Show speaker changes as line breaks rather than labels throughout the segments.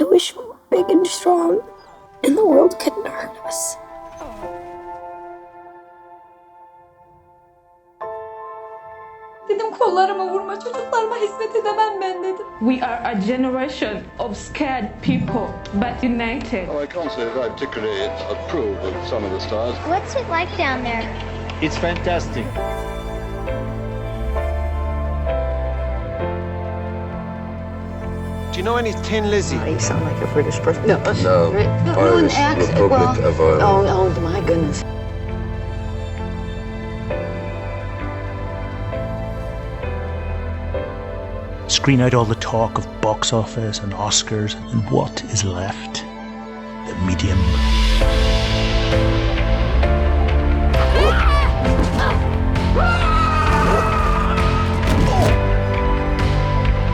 I wish we were big and strong, and the world couldn't hurt us.
Dedim kollarıma vurma, çocuklarıma hizmet edemem ben dedim.
We are a generation of scared people, but united.
Well, I can't say that I particularly approve of some of the stars.
What's it like down there?
It's fantastic.
Do you know any Tin Lizzy?
You sound like a British person.
No,
Irish
Republic of Ireland.
Oh, my goodness.
Screen out all the talk of box office and Oscars, and what is left? The medium.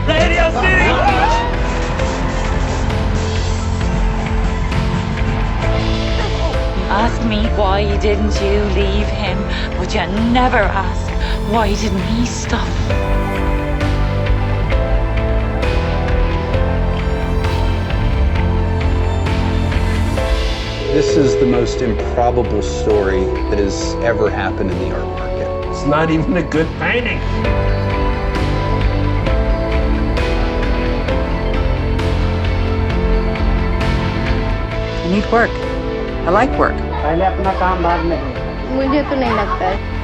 Radio City!
Ask me why didn't you leave him, but you never ask why didn't he stop.
This is the most improbable story that has ever happened in the art market.
It's not even a good painting.
You need work. I like work.
पहले अपना काम बाद में
मुझे तो नहीं लगता है